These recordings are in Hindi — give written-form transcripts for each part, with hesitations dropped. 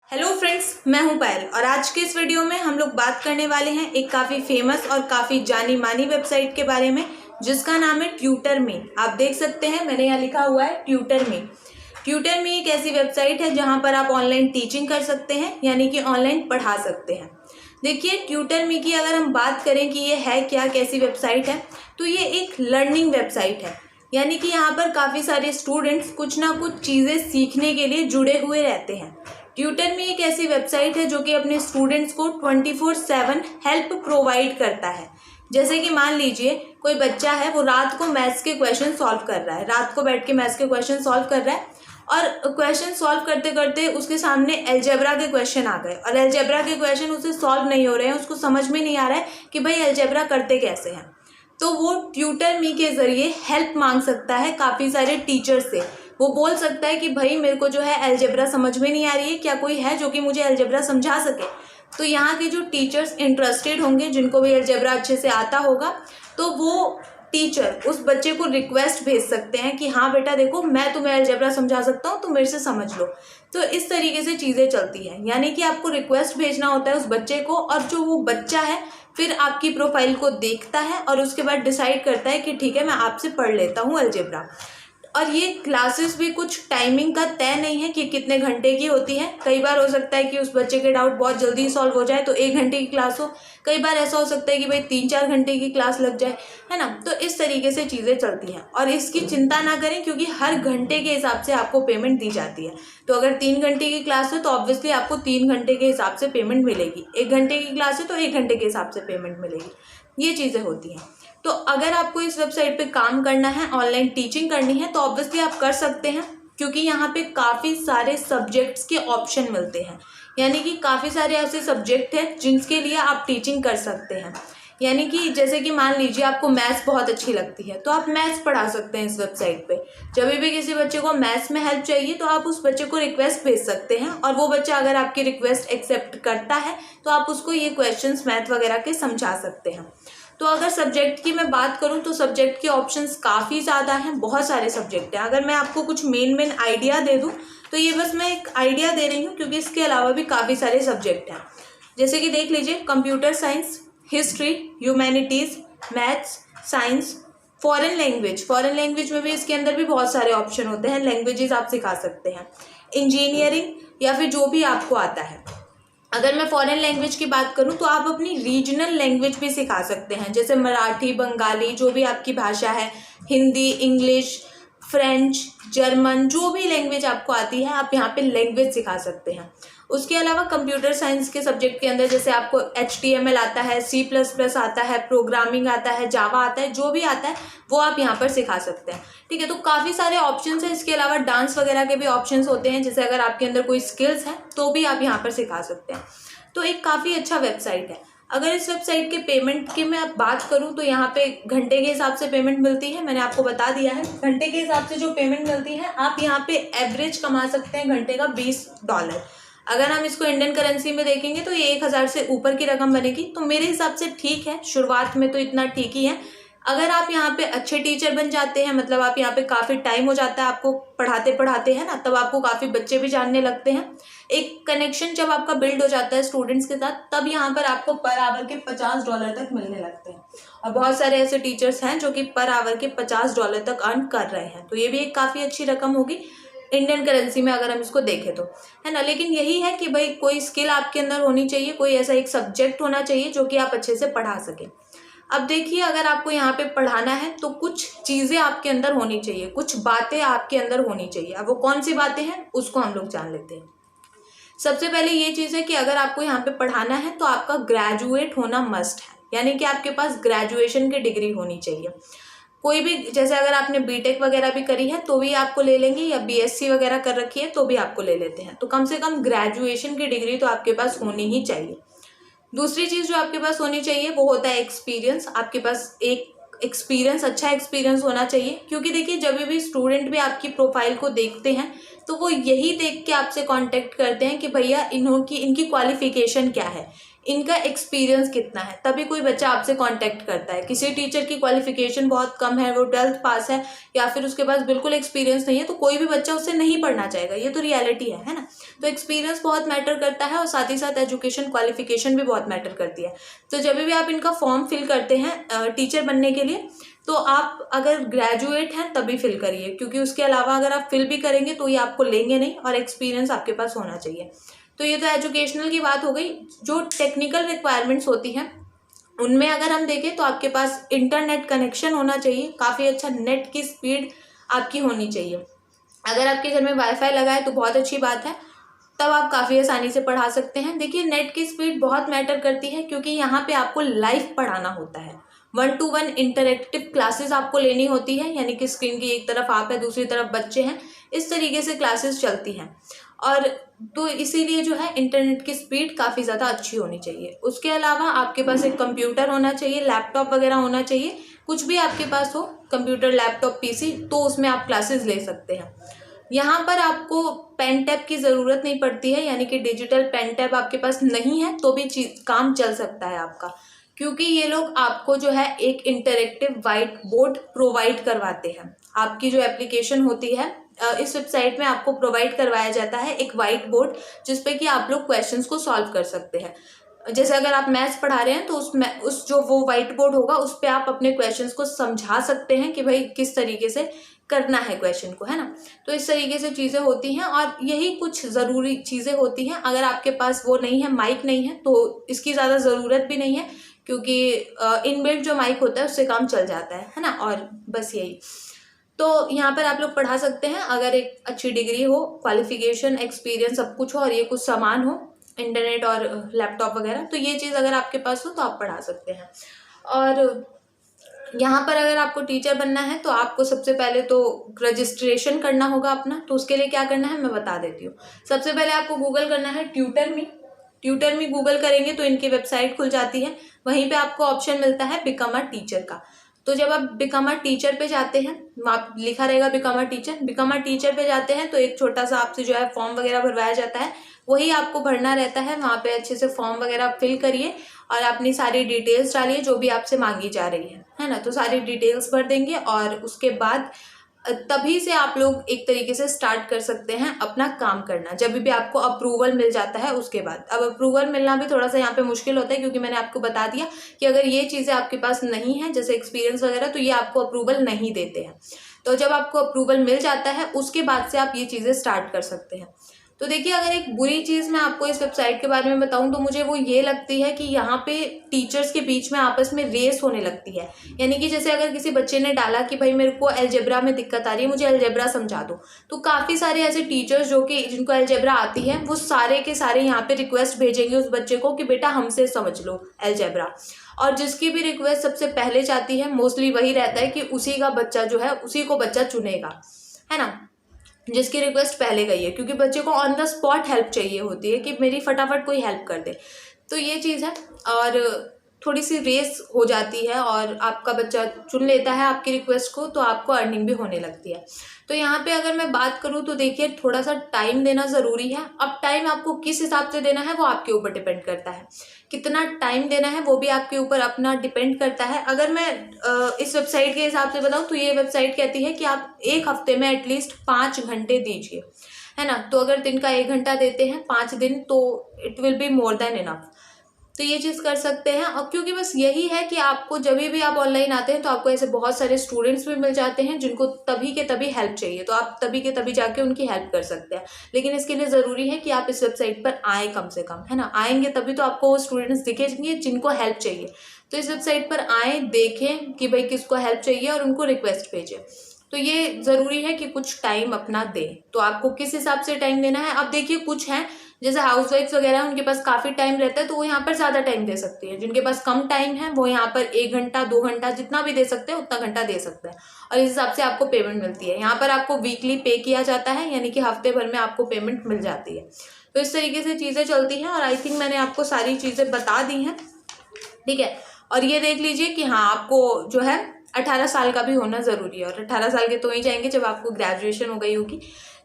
हेलो फ्रेंड्स, मैं हूं पायल और आज के इस वीडियो में हम लोग बात करने वाले हैं एक काफ़ी फेमस और काफ़ी जानी मानी वेबसाइट के बारे में जिसका नाम है ट्यूटर मी। आप देख सकते हैं मैंने यहाँ लिखा हुआ है ट्यूटर मी। ट्यूटर मी एक ऐसी वेबसाइट है जहां पर आप ऑनलाइन टीचिंग कर सकते हैं, यानी कि ऑनलाइन पढ़ा सकते हैं। देखिए, ट्यूटर मी की अगर हम बात करें कि ये है क्या, कैसी वेबसाइट है, तो ये एक लर्निंग वेबसाइट है। यानी कि यहाँ पर काफ़ी सारे स्टूडेंट्स कुछ ना कुछ चीज़ें सीखने के लिए जुड़े हुए रहते हैं। ट्यूटर मी एक ऐसी वेबसाइट है जो कि अपने स्टूडेंट्स को 24/7 हेल्प प्रोवाइड करता है। जैसे कि मान लीजिए कोई बच्चा है, वो रात को मैथ्स के क्वेश्चन सॉल्व कर रहा है, रात को बैठ के मैथ्स के क्वेश्चन सॉल्व कर रहा है और क्वेश्चन सॉल्व करते करते उसके सामने अलजेब्रा के क्वेश्चन आ गए और अलजेब्रा के क्वेश्चन उसे सॉल्व नहीं हो रहे हैं, उसको समझ में नहीं आ रहा है कि भाई अलजेब्रा करते कैसे हैं। तो वो ट्यूटर मी के ज़रिए हेल्प मांग सकता है काफ़ी सारे टीचर से। वो बोल सकता है कि भाई मेरे को जो है अलजेब्रा समझ में नहीं आ रही है, क्या कोई है जो कि मुझे अलजेब्रा समझा सके। तो यहाँ के जो टीचर्स इंटरेस्टेड होंगे, जिनको भी अलजेब्रा अच्छे से आता होगा, तो वो टीचर उस बच्चे को रिक्वेस्ट भेज सकते हैं कि हाँ बेटा देखो, मैं तुम्हें अलजेब्रा समझा सकता हूँ, तुम मेरे से समझ लो। तो इस तरीके से चीज़ें चलती हैं, यानी कि आपको रिक्वेस्ट भेजना होता है उस बच्चे को, और जो वो बच्चा है फिर आपकी प्रोफाइल को देखता है और उसके बाद डिसाइड करता है कि ठीक है, मैं आपसे पढ़ लेता हूँ अलजेब्रा। और ये क्लासेस भी कुछ टाइमिंग का तय नहीं है कि कितने घंटे की होती है। कई बार हो सकता है कि उस बच्चे के डाउट बहुत जल्दी सॉल्व हो जाए तो 1 घंटे की क्लास हो, कई बार ऐसा हो सकता है कि भाई 3-4 घंटे की क्लास लग जाए, है ना। तो इस तरीके से चीज़ें चलती हैं और इसकी चिंता ना करें, क्योंकि हर घंटे के हिसाब से आपको पेमेंट दी जाती है। तो अगर 3 घंटे की क्लास है तो ऑब्वियसली आपको 3 घंटे के हिसाब से पेमेंट मिलेगी, 1 घंटे की क्लास है तो 1 घंटे के हिसाब से पेमेंट मिलेगी। ये चीज़ें होती हैं। तो अगर आपको इस वेबसाइट पे काम करना है, ऑनलाइन टीचिंग करनी है, तो ऑब्वियसली आप कर सकते हैं, क्योंकि यहाँ पे काफ़ी सारे सब्जेक्ट्स के ऑप्शन मिलते हैं। यानी कि काफ़ी सारे ऐसे सब्जेक्ट हैं जिनके लिए आप टीचिंग कर सकते हैं। यानी कि जैसे कि मान लीजिए आपको मैथ्स बहुत अच्छी लगती है, तो आप मैथ्स पढ़ा सकते हैं इस वेबसाइट पे। जब भी किसी बच्चे को मैथ्स में हेल्प चाहिए तो आप उस बच्चे को रिक्वेस्ट भेज सकते हैं, और वो बच्चा अगर आपकी रिक्वेस्ट एक्सेप्ट करता है तो आप उसको ये क्वेश्चंस मैथ वगैरह के समझा सकते हैं। तो अगर सब्जेक्ट की मैं बात करूं तो सब्जेक्ट के ऑप्शंस काफ़ी ज़्यादा हैं, बहुत सारे सब्जेक्ट हैं। अगर मैं आपको कुछ मेन आइडिया दे दूं तो ये बस मैं एक आइडिया दे रही हूं, क्योंकि इसके अलावा भी काफ़ी सारे सब्जेक्ट हैं। जैसे कि देख लीजिए, computer science, history, humanities, maths, science, foreign language में भी इसके अंदर भी बहुत सारे ऑप्शन होते हैं, लैंग्वेजेस आप सिखा सकते हैं, इंजीनियरिंग, या फिर जो भी आपको आता है। अगर मैं फॉरेन लैंग्वेज की बात करूं तो आप अपनी रीजनल लैंग्वेज भी सिखा सकते हैं, जैसे मराठी, बंगाली, जो भी आपकी भाषा है, हिंदी, इंग्लिश, फ्रेंच, जर्मन, जो भी लैंग्वेज आपको आती है आप यहाँ पे लैंग्वेज सिखा सकते हैं। उसके अलावा कंप्यूटर साइंस के सब्जेक्ट के अंदर जैसे आपको HTML आता है, C++ आता है, प्रोग्रामिंग आता है, जावा आता है, जो भी आता है वो आप यहाँ पर सिखा सकते हैं। ठीक है, तो काफ़ी सारे ऑप्शंस हैं। इसके अलावा डांस वगैरह के भी ऑप्शंस होते हैं, जैसे अगर आपके अंदर कोई स्किल्स हैं तो भी आप यहाँ पर सिखा सकते हैं। तो एक काफ़ी अच्छा वेबसाइट है। अगर इस वेबसाइट के पेमेंट की मैं बात करूं तो यहाँ पे घंटे के हिसाब से पेमेंट मिलती है, मैंने आपको बता दिया है। घंटे के हिसाब से जो पेमेंट मिलती है, आप यहाँ पे एवरेज कमा सकते हैं घंटे का $20। अगर हम इसको इंडियन करेंसी में देखेंगे तो ये 1000 से ऊपर की रकम बनेगी। तो मेरे हिसाब से ठीक है, शुरुआत में तो इतना ठीक ही है। अगर आप यहाँ पे अच्छे टीचर बन जाते हैं, मतलब आप यहाँ पे काफ़ी टाइम हो जाता है आपको पढ़ाते पढ़ाते, है ना, तब आपको काफ़ी बच्चे भी जानने लगते हैं। एक कनेक्शन जब आपका बिल्ड हो जाता है स्टूडेंट्स के साथ, तब यहाँ पर आपको पर आवर के $50 तक मिलने लगते हैं। और बहुत सारे ऐसे टीचर्स हैं जो कि पर आवर के $50 तक अर्न कर रहे हैं। तो ये भी एक काफ़ी अच्छी रकम होगी इंडियन करेंसी में अगर हम इसको देखें तो, है ना। लेकिन यही है कि भाई कोई स्किल आपके अंदर होनी चाहिए, कोई ऐसा एक सब्जेक्ट होना चाहिए जो कि आप अच्छे से पढ़ा सकें। अब देखिए, अगर आपको यहाँ पे पढ़ाना है तो कुछ चीज़ें आपके अंदर होनी चाहिए, कुछ बातें आपके अंदर होनी चाहिए। अब वो कौन सी बातें हैं उसको हम लोग जान लेते हैं। सबसे पहले ये चीज़ है कि अगर आपको यहाँ पे पढ़ाना है तो आपका ग्रेजुएट होना मस्ट है, यानी कि आपके पास ग्रेजुएशन की डिग्री होनी चाहिए। कोई भी, जैसे अगर आपने बीटेक वगैरह भी करी है तो भी आपको ले लेंगे, या BSc वगैरह कर रखी है तो भी आपको ले लेते हैं। तो कम से कम ग्रेजुएशन की डिग्री तो आपके पास होनी ही चाहिए। दूसरी चीज़ जो आपके पास होनी चाहिए वो होता है एक्सपीरियंस। आपके पास एक एक्सपीरियंस, अच्छा एक्सपीरियंस होना चाहिए, क्योंकि देखिए जब भी स्टूडेंट भी आपकी प्रोफाइल को देखते हैं तो वो यही देख के आपसे कांटेक्ट करते हैं कि भैया इनकी क्वालिफिकेशन क्या है, इनका एक्सपीरियंस कितना है, तभी कोई बच्चा आपसे कांटेक्ट करता है। किसी टीचर की क्वालिफिकेशन बहुत कम है, वो 12th पास है या फिर उसके पास बिल्कुल एक्सपीरियंस नहीं है, तो कोई भी बच्चा उससे नहीं पढ़ना चाहेगा, ये तो रियलिटी है ना। तो एक्सपीरियंस बहुत मैटर करता है और साथ ही साथ एजुकेशन क्वालिफिकेशन भी बहुत मैटर करती है। तो जब भी आप इनका फॉर्म फिल करते हैं टीचर बनने के लिए, तो आप अगर ग्रेजुएट हैं तभी फिल करिए, क्योंकि उसके अलावा अगर आप फिल भी करेंगे तो ये आपको लेंगे नहीं, और एक्सपीरियंस आपके पास होना चाहिए। तो ये तो एजुकेशनल की बात हो गई। जो टेक्निकल रिक्वायरमेंट्स होती हैं उनमें अगर हम देखें तो आपके पास इंटरनेट कनेक्शन होना चाहिए, काफ़ी अच्छा नेट की स्पीड आपकी होनी चाहिए। अगर आपके घर में वाईफाई लगा है तो बहुत अच्छी बात है, तब आप काफ़ी आसानी से पढ़ा सकते हैं। देखिए, नेट की स्पीड बहुत मैटर करती है, क्योंकि यहाँ पे आपको लाइव पढ़ाना होता है। 1-to-1 इंटरेक्टिव क्लासेस आपको लेनी होती है, यानी कि स्क्रीन की एक तरफ आप है, दूसरी तरफ बच्चे हैं, इस तरीके से क्लासेस चलती हैं। और तो इसीलिए जो है इंटरनेट की स्पीड काफ़ी ज़्यादा अच्छी होनी चाहिए। उसके अलावा आपके पास एक कंप्यूटर होना चाहिए, लैपटॉप वगैरह होना चाहिए, कुछ भी आपके पास हो, कंप्यूटर, लैपटॉप, पीसी, तो उसमें आप क्लासेस ले सकते हैं। यहाँ पर आपको पेन टैब की ज़रूरत नहीं पड़ती है, यानी कि डिजिटल पेन टैब आपके पास नहीं है तो भी काम चल सकता है आपका, क्योंकि ये लोग आपको जो है एक इंटरेक्टिव वाइट बोर्ड प्रोवाइड करवाते हैं। आपकी जो एप्लीकेशन होती है इस वेबसाइट में आपको प्रोवाइड करवाया जाता है एक वाइट बोर्ड, जिसपे कि आप लोग क्वेश्चंस को सॉल्व कर सकते हैं। जैसे अगर आप मैथ्स पढ़ा रहे हैं तो उस जो वो वाइट बोर्ड होगा उस पर आप अपने क्वेश्चंस को समझा सकते हैं कि भाई किस तरीके से करना है क्वेश्चन को, है ना। तो इस तरीके से चीज़ें होती हैं, और यही कुछ ज़रूरी चीज़ें होती हैं। अगर आपके पास वो नहीं है, माइक नहीं है, तो इसकी ज़्यादा ज़रूरत भी नहीं है, क्योंकि इनबिल्ट जो माइक होता है उससे काम चल जाता है ना। और बस यही, तो यहाँ पर आप लोग पढ़ा सकते हैं अगर एक अच्छी डिग्री हो, क्वालिफिकेशन, एक्सपीरियंस सब कुछ हो, और ये कुछ सामान हो, इंटरनेट और लैपटॉप वगैरह, तो ये चीज़ अगर आपके पास हो तो आप पढ़ा सकते हैं। और यहाँ पर अगर आपको टीचर बनना है तो आपको सबसे पहले तो रजिस्ट्रेशन करना होगा अपना। तो उसके लिए क्या करना है मैं बता देती हूँ। सबसे पहले आपको गूगल करना है ट्यूटर मी गूगल करेंगे तो इनकी वेबसाइट खुल जाती है। वहीं पे आपको ऑप्शन मिलता है बिकम अ टीचर का। तो जब आप बिकम अ टीचर पे जाते हैं, वहाँ लिखा रहेगा बिकम अ टीचर पे जाते हैं तो एक छोटा सा आपसे जो है फॉर्म वगैरह भरवाया जाता है, वही आपको भरना रहता है। वहाँ पे अच्छे से फॉर्म वगैरह फिल करिए और अपनी सारी डिटेल्स डालिए जो भी आपसे मांगी जा रही है ना। तो सारी डिटेल्स भर देंगे और उसके बाद तभी से आप लोग एक तरीके से स्टार्ट कर सकते हैं अपना काम करना, जब भी आपको अप्रूवल मिल जाता है उसके बाद। अब अप्रूवल मिलना भी थोड़ा सा यहाँ पे मुश्किल होता है, क्योंकि मैंने आपको बता दिया कि अगर ये चीज़ें आपके पास नहीं है, जैसे एक्सपीरियंस वगैरह, तो ये आपको अप्रूवल नहीं देते हैं। तो जब आपको अप्रूवल मिल जाता है उसके बाद से आप ये चीज़ें स्टार्ट कर सकते हैं। तो देखिए, अगर एक बुरी चीज़ मैं आपको इस वेबसाइट के बारे में बताऊं तो मुझे वो ये लगती है कि यहाँ पे टीचर्स के बीच में आपस में रेस होने लगती है। यानी कि जैसे अगर किसी बच्चे ने डाला कि भाई मेरे को अलजेब्रा में दिक्कत आ रही है, मुझे अलजेब्रा समझा दो, तो काफ़ी सारे ऐसे टीचर्स जो कि जिनको अलजेब्रा आती है वो सारे के सारे यहाँ पे रिक्वेस्ट भेजेंगे उस बच्चे को कि बेटा हमसे समझ लो अलजेब्रा। और जिसकी भी रिक्वेस्ट सबसे पहले जाती है मोस्टली वही रहता है कि उसी का बच्चा जो है उसी को बच्चा चुनेगा, है ना, जिसकी रिक्वेस्ट पहले गई है, क्योंकि बच्चे को ऑन द स्पॉट हेल्प चाहिए होती है कि मेरी फटाफट कोई हेल्प कर दे। तो ये चीज़ है, और थोड़ी सी रेस हो जाती है और आपका बच्चा चुन लेता है आपकी रिक्वेस्ट को, तो आपको अर्निंग भी होने लगती है। तो यहाँ पे अगर मैं बात करूँ तो देखिए, थोड़ा सा टाइम देना ज़रूरी है। अब टाइम आपको किस हिसाब से देना है वो आपके ऊपर डिपेंड करता है, कितना टाइम देना है वो भी आपके ऊपर अपना डिपेंड करता है। अगर मैं इस वेबसाइट के हिसाब से बताऊँ तो ये वेबसाइट कहती है कि आप एक हफ्ते में एटलीस्ट 5 घंटे दीजिए, है ना। तो अगर दिन का 1 घंटा देते हैं 5 दिन, तो it will be more than enough. तो ये चीज़ कर सकते हैं। और क्योंकि बस यही है कि आपको जब भी आप ऑनलाइन आते हैं तो आपको ऐसे बहुत सारे स्टूडेंट्स भी मिल जाते हैं जिनको तभी के तभी हेल्प चाहिए, तो आप तभी के तभी जाके उनकी हेल्प कर सकते हैं। लेकिन इसके लिए ज़रूरी है कि आप इस वेबसाइट पर आए कम से कम, है ना। आएंगे तभी तो आपको वो स्टूडेंट्स दिखेंगे जिनको हेल्प चाहिए। तो इस वेबसाइट पर आएँ, देखें कि भाई किसको हेल्प चाहिए और उनको रिक्वेस्ट भेजें। तो ये ज़रूरी है कि कुछ टाइम अपना दें। तो आपको किस हिसाब से टाइम देना है, अब देखिए कुछ हैं जैसे हाउसवाइफ्स वगैरह, उनके पास काफ़ी टाइम रहता है तो वो यहाँ पर ज़्यादा टाइम दे सकती है। जिनके पास कम टाइम है वो यहाँ पर 1 घंटा 2 घंटा जितना भी दे सकते हैं उतना घंटा दे सकते हैं, और इस हिसाब से आपको पेमेंट मिलती है। यहाँ पर आपको वीकली पे किया जाता है, यानी कि हफ्ते भर में आपको पेमेंट मिल जाती है। तो इस तरीके से चीज़ें चलती हैं, और आई थिंक मैंने आपको सारी चीज़ें बता दी हैं, ठीक है। और ये देख लीजिए कि हाँ, आपको जो है 18 साल का भी होना ज़रूरी है, और 18 साल के तो ही जाएंगे जब आपको ग्रेजुएशन हो गई होगी।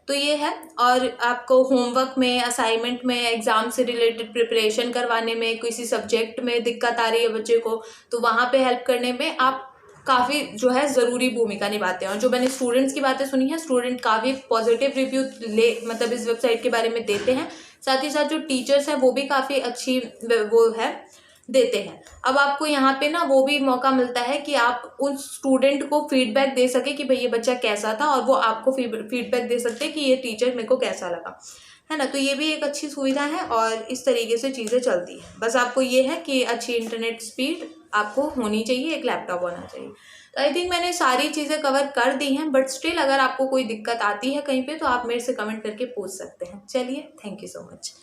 तो ये है। और आपको होमवर्क में, असाइनमेंट में, एग्ज़ाम से रिलेटेड प्रिपरेशन करवाने में, किसी सब्जेक्ट में दिक्कत आ रही है बच्चे को तो वहाँ पे हेल्प करने में आप काफ़ी जो है ज़रूरी भूमिका निभाते हैं। और जो मैंने स्टूडेंट्स की बातें सुनी हैं, स्टूडेंट काफ़ी पॉजिटिव रिव्यू मतलब इस वेबसाइट के बारे में देते हैं। साथ ही साथ जो टीचर्स हैं वो भी काफ़ी अच्छी वो है देते हैं। अब आपको यहाँ पे ना वो भी मौका मिलता है कि आप उस स्टूडेंट को फीडबैक दे सके कि भाई ये बच्चा कैसा था, और वो आपको फीडबैक दे सकते हैं कि ये टीचर मेरे को कैसा लगा, है ना। तो ये भी एक अच्छी सुविधा है और इस तरीके से चीज़ें चलती हैं। बस आपको ये है कि अच्छी इंटरनेट स्पीड आपको होनी चाहिए, एक लैपटॉप होना चाहिए। तो आई थिंक मैंने सारी चीज़ें कवर कर दी हैं, बट स्टिल अगर आपको कोई दिक्कत आती है कहीं पे तो आप मेरे से कमेंट करके पूछ सकते हैं। चलिए, थैंक यू सो मच।